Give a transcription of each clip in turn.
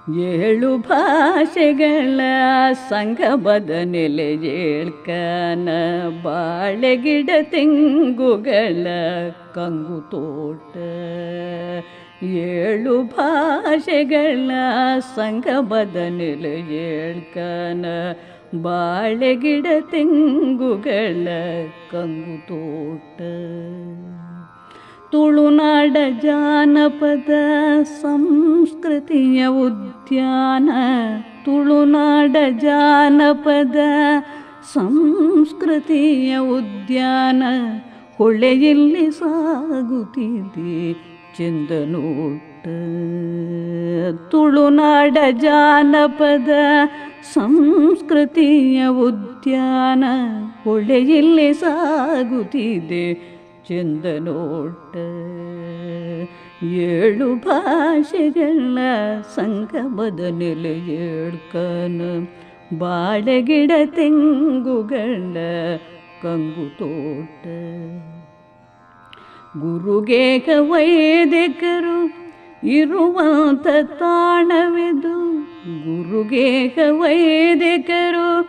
ಏಳು ಭಾಷೆಗಳ ಸಂಗಮದ ನೆಲೆಯೇಳ್ಕನ ಬಾಳೆಗಿಡ ತೆಂಗುಗಳ ಕಂಗು ತೋಟ. ಏಳು ಭಾಷೆಗಳ ಸಂಗಮದ ನೆಲೆಯೇಳ್ಕನ ಬಾಳೆಗಿಡ ತೆಂಗುಗಳ ಕಂಗು ತೋಟ. ತುಳುನಾಡ ಜಾನಪದ ಸಂಸ್ಕೃತಿಯ ಉದ್ಯಾನ. ತುಳುನಾಡ ಜಾನಪದ ಸಂಸ್ಕೃತಿಯ ಉದ್ಯಾನ. ಹೊಳೆಯಲ್ಲಿ ಸಾಗುತ್ತಿದೆ ಚಂದನೋಟ. ತುಳುನಾಡ ಜಾನಪದ ಸಂಸ್ಕೃತಿಯ ಉದ್ಯಾನ. ಹೊಳೆಯಲ್ಲಿ ಸಾಗುತ್ತಿದೆ ಚಂದನೋಟ. ಏಳು ಭಾಷೆಗಳ ಸಂಗಮದ ನೆಲೆಯೇಳ್ಕನ ಬಾಳೆಗಿಡ ತೆಂಗುಗಳ ಕಂಗು ತೋಟ. ಗುರುಗೇಹ ವೈದಿಕರು ಇರುವಂಥ ತಾಣವಿದು. ಗುರುಗೇಹ ವೈದಿಕರು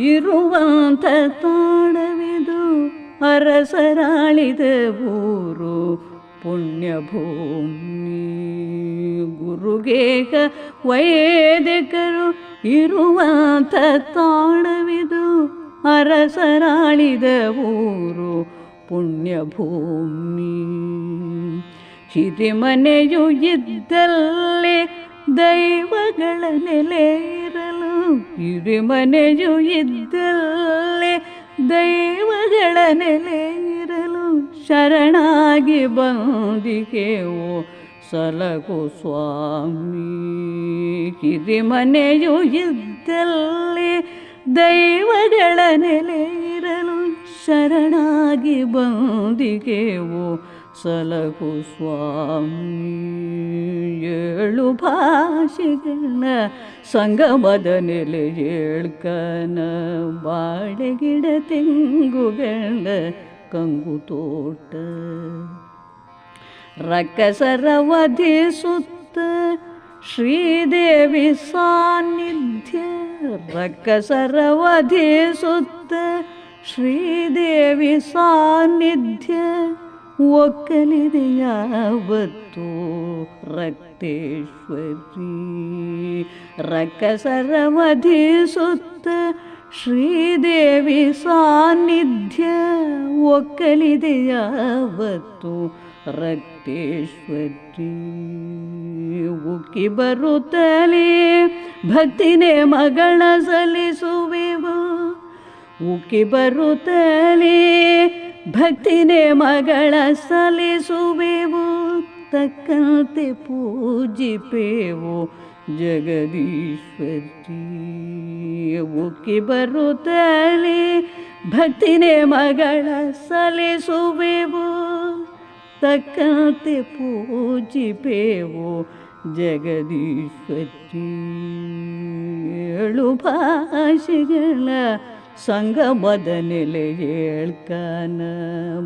ಇರುವಂಥ ತಾಣವಿದು. ಅರಸರಾಳಿದ ಊರು ಪುಣ್ಯಭೂಮಿ. ಗುರುಗೇಹ ವೈದಿಕರು ಇರುವಂಥ ತಾಣವಿದು. ಅರಸರಾಳಿದ ಊರು ಪುಣ್ಯಭೂಮಿ. ಹಿರಿಮನೆಯು ಇದ್ದಲ್ಲಿ ದೈವಗಳ ನೆಲೆ ಇರಲು. ಹಿರಿಮನೆಯು ಇದ್ದಲ್ಲಿ ದೈವಗಳ ನೆಲೆ ಇರಲು. ಶರಣಾಗಿ ಬಂದಿಗೆವು ಸಲಹು ಸ್ವಾಮಿ. ಹಿರಿಮನೆಯು ಇದ್ದಲ್ಲಿ ದೈವಗಳ ನೆಲೆ ಇರಲು. ಶರಣಾಗಿ ಬಂದಿಗೆವು ಸಲಹು ಸ್ವಾಮಿ. ಏಳು ಭಾಷೆಗಳ ಸಂಗಮದ ನೆಲೆಯೇಳ್ಕನ ಬಾಳೆಗಿಡ ತೆಂಗುಗಳ ಕಂಗು ತೋಟ. ರಕ್ಕಸರ ವಧಿಸುತ್ತ ಶ್ರೀದೇವಿ ಸಾನ್ನಿಧ್ಯ. ರಕ್ಕಸರ ವಧಿಸುತ್ತ ಶ್ರೀದೇವಿ ಸಾನ್ನಿಧ್ಯ. ಒಕ್ಕಲಿದೆ ಯಾವತ್ತು ರಕ್ತೇಶ್ವರಿ. ರಕ್ಕಸರ ವಧಿಸುತ್ತ ಶ್ರೀದೇವಿ ಸಾನ್ನಿಧ್ಯ. ಒಕ್ಕಲಿದೆ ಯಾವತ್ತು ರಕ್ತೇಶ್ವರಿ. ಉಕ್ಕಿ ಬರುತ್ತಲೇ ಭಕ್ತಿನೇ ಮಗಳ ಸಲ್ಲಿಸುವೆವು. ಉಕ್ಕಿ ಬರುತ್ತಲೇ ಭಕ್ತಿನೇ ಮಗಳ ಸಲ್ಲಿಸುವೆವು. ತಕ್ಕಂತೆ ಪೂಜಿಪೇವು ಜಗದೀಶ್ವರಿ. ಉಕ್ಕಿ ಬರುತ್ತಲೇ ಭಕ್ತಿನೇ ಮಗಳ ಸಲ್ಲಿಸುವೆವು. ತಕ್ಕಂತೆ ಪೂಜಿಪೇವು ಜಗದೀಶ್ವರಿ. ಏಳು ಭಾಷೆಗಳ ಸಂಗಮದ ನೆಲೆಯೇಳ್ಕನ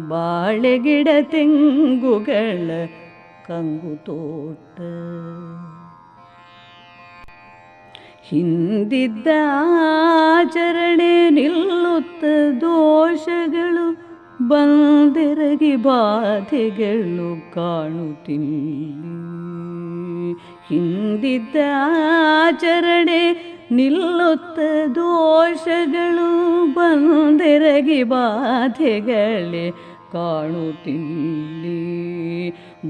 ಬಾಳೆಗಿಡ ತೆಂಗುಗಳ ಕಂಗು ತೋಟ. ಹಿಂದಿದ್ದ ಆಚರಣೆ ನಿಲ್ಲುತ್ತ ದೋಷಗಳು. ಬಂದೆರಗಿ ಬಾಧೆಗಳು ಕಾಣುತ್ತಿಲ್ಲ. ಹಿಂದಿದ್ದ ಆಚರಣೆ ನಿಲ್ಲುತ್ತ ದೋಷಗಳು. ಬಂದೆರಗಿ ಬಾಧೆಗಳೇ ಕಾಣುತ್ತಿಲ್ಲಿ.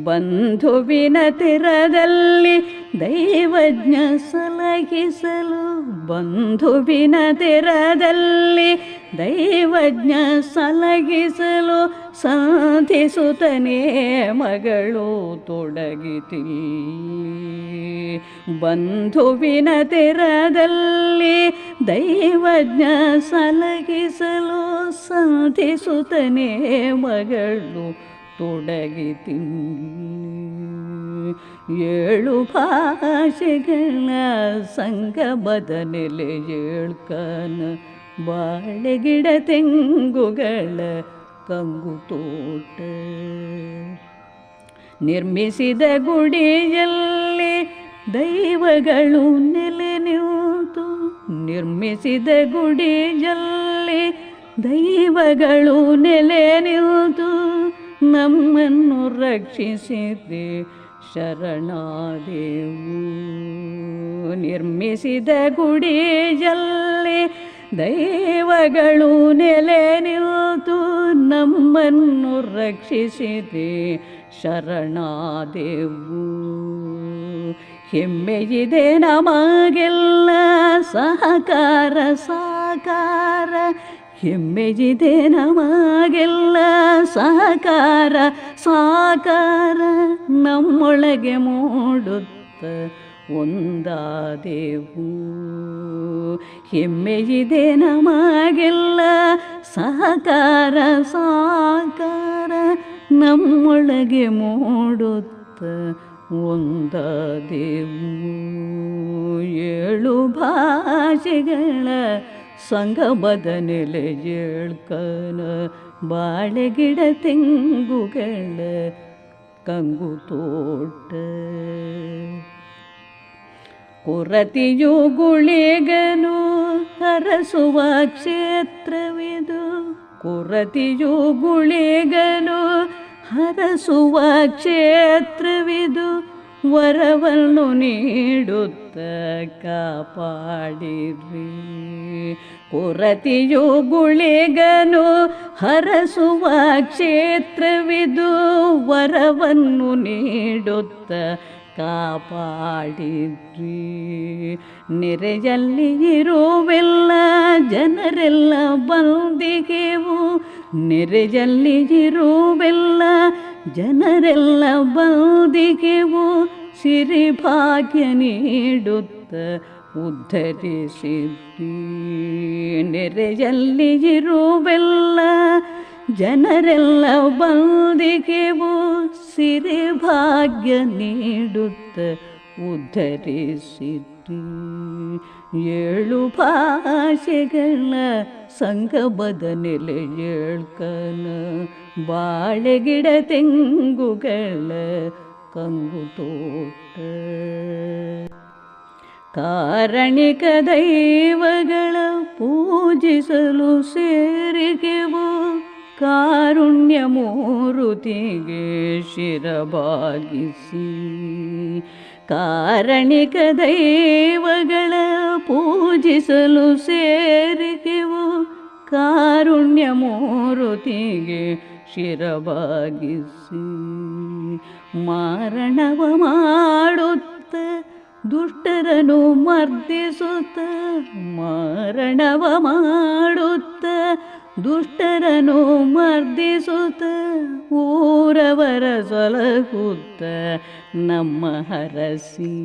ಬಂಧುವಿನ ತೆರದಲ್ಲಿ ದೈವಜ್ಞ ಸಲಹಿಸಲು. ಬಂಧುವಿನ ತೆರದಲ್ಲಿ ದೈವಜ್ಞ ಸಲಹಿಸಲು. ಸಾಧಿಸುತ್ತನೇ ಮಗಳು ತೊಡಗಿತಿಲ್ಲಿ. ಬಂಧುವಿನ ತೆರದಲ್ಲಿ ದೈವಜ್ಞ ಸಲಹಿಸಲು. ಸಾಧಿಸುತ್ತನೇ ಮಗಳು ತೊಡಗಿತಿಲ್ಲಿ. ಏಳು ಭಾಷೆಗಳ ಸಂಗಮದ ನೆಲೆಯೇಳ್ಕನ ಬಾಳೆಗಿಡ ತೆಂಗುಗಳ ಕಂಗು ತೋಟ. ನಿರ್ಮಿಸಿದ ಗುಡಿಯಲ್ಲಿ ದೈವಗಳು ನೆಲೆ ನಿಂತು ನಿರ್ಮಿಸಿದ ಗುಡಿಯಲ್ಲಿ ದೈವಗಳು ನೆಲೆ ನಿಂತು ನಮ್ಮನ್ನು ರಕ್ಷಿಸಿದೆ ಶರಣಾದೆವು. ನಿರ್ಮಿಸಿದ ಗುಡಿಯಲ್ಲಿ ದೈವಗಳು ನೆಲೆ ನಿಂತು ನಮ್ಮನ್ನು ರಕ್ಷಿಸಿದೆ ಶರಣಾದೆವು. ಹೆಮ್ಮೆಯಿದೆ ನಮಗೆಲ್ಲ ಸಹಕಾರ ಸಾಕಾರ, ಹೆಮ್ಮೆಯಿದೆ ನಮಗೆಲ್ಲ ಸಹಕಾರ ಸಾಕಾರ, ನಮ್ಮೊಳಗೆ ಮೂಡುತ್ತ ಒಂದಾದೆವು. ಹೆಮ್ಮೆಯಿದೆ ನಮಗೆಲ್ಲ ಸಹಕಾರ ಸಾಕಾರ, ನಮ್ಮೊಳಗೆ ಮೂಡುತ್ತ ಒಂದಾದೆವು. 7 ಭಾಷೆಗಳ ಸಂಗಮದ ನೆಲೆ ಏಳ್ಕನ ಬಾಳೆಗಿಡ ತೆಂಗುಗಳ ಕಂಗು ತೋಟ. ಕೊರತಿಯು ಗುಳಿಗನು ಹರಸುವ ಕ್ಷೇತ್ರವಿದು, ಕೊರತಿಯು ಗುಳಿಗನು ಹರಸುವ ಕ್ಷೇತ್ರವಿದು, ವರವನ್ನು ನೀಡುತ್ತ ಕಾಪಾಡಿರಿ. ಕೊರತಿಯು ಗುಳಿಗನು ಹರಸುವ ಕ್ಷೇತ್ರವಿದು, ವರವನ್ನು ನೀಡುತ್ತ ಕಾಪಾಡಿರಿ. ನೆರೆಯಲ್ಲಿ ಇರುವೆಲ್ಲ ಜನರೆಲ್ಲ ಬಂದಿಗೆವು, ನೆರೆಯಲ್ಲಿ ಇರುವೆಲ್ಲ ಜನರೆಲ್ಲ ಬಂದಿಗೆವು, ಸಿರಿಭಾಗ್ಯ ನೀಡುತ್ತ ಉದ್ಧರಿಸಿರಿ. ನೆರೆಯಲ್ಲಿ ಇರುವೆಲ್ಲ ಜನರೆಲ್ಲ ಬಂದಿಗೆವು, ಸಿರಿಭಾಗ್ಯ ನೀಡುತ್ತ ಉದ್ಧರಿಸಿರಿ. 7 ಭಾಷೆಗಳ ಸಂಗಮದ ನೆಲೆ ಏಳ್ಕನ ಬಾಳೆಗಿಡ ತೆಂಗುಗಳ ಕಂಗು ತೋಟ. ಕಾರಣಿಕ ದೈವಗಳ ಪೂಜಿಸಲು ಸೇರಿಗೆವು, ಕಾರುಣ್ಯ ಮೂರುತಿಗೆ ಶಿರಬಾಗಿಸಿ. ಕಾರಣಿಕ ದೈವಗಳ ಪೂಜಿಸಲು ಸೇರಿಗೆವು, ಕಾರುಣ್ಯ ಮೂರುತಿಗೆ ಶಿರಬಾಗಿಸಿ. ಮಾರಣವ ಮಾಡುತ್ತ ದುಷ್ಟರನ್ನು ಮರ್ದಿಸುತ್ತ, ಮಾರಣವ ಮಾಡುತ್ತ ದುಷ್ಟರನ್ನು ಮರ್ದಿಸುತ್ತ, ಊರವರ ಸಲಹುತ್ತ ನಮ್ಮ ಹರಸಿ.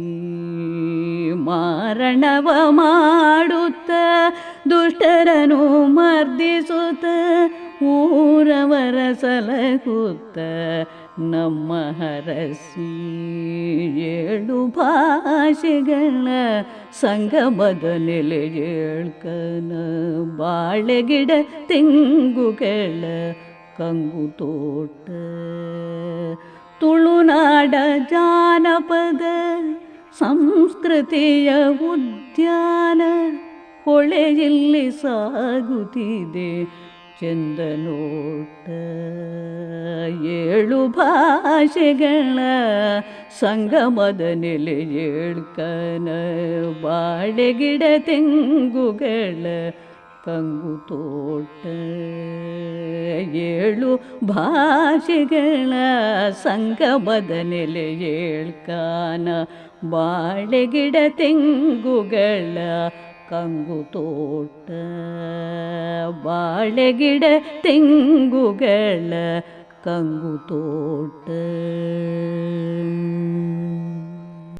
ಮಾರಣವ ಮಾಡುತ್ತ ದುಷ್ಟರನ್ನು ಮರ್ದಿಸುತ್ತ, ಊರವರ ಸಲಹುತ್ತ ನಮ್ಮ ಹರಸಿ. 7 ಭಾಷೆಗಳ ಸಂಗಮದ ನೆಲೆ ಏಳ್ಕನ ಬಾಳೆಗಿಡ ತೆಂಗುಗಳ ಕಂಗು ತೋಟ. ತುಳುನಾಡ ಜಾನಪದ ಸಂಸ್ಕೃತಿಯ ಉದ್ಯಾನ, ಹೊಳೆಯಲ್ಲಿ ಸಾಗುತ್ತಿದೆ ಚಂದ ನೋಟ. 7 ಭಾಷೆಗಳ ಸಂಗಮದ ನೆಲೆ ಏಳ್ಕನ ಬಾಳೆಗಿಡ ತೆಂಗುಗಳ ಕಂಗು ತೋಟ. 7 ಭಾಷೆಗಳ ಸಂಗಮದ ನೆಲೆ ಏಳ್ಕನ ಬಾಳೆಗಿಡ ತೆಂಗುಗಳ ಕಂಗು ತೋಟ. ಬಾಳೆಗಿಡ ತೆಂಗುಗಳ ಕಂಗು ತೋಟ.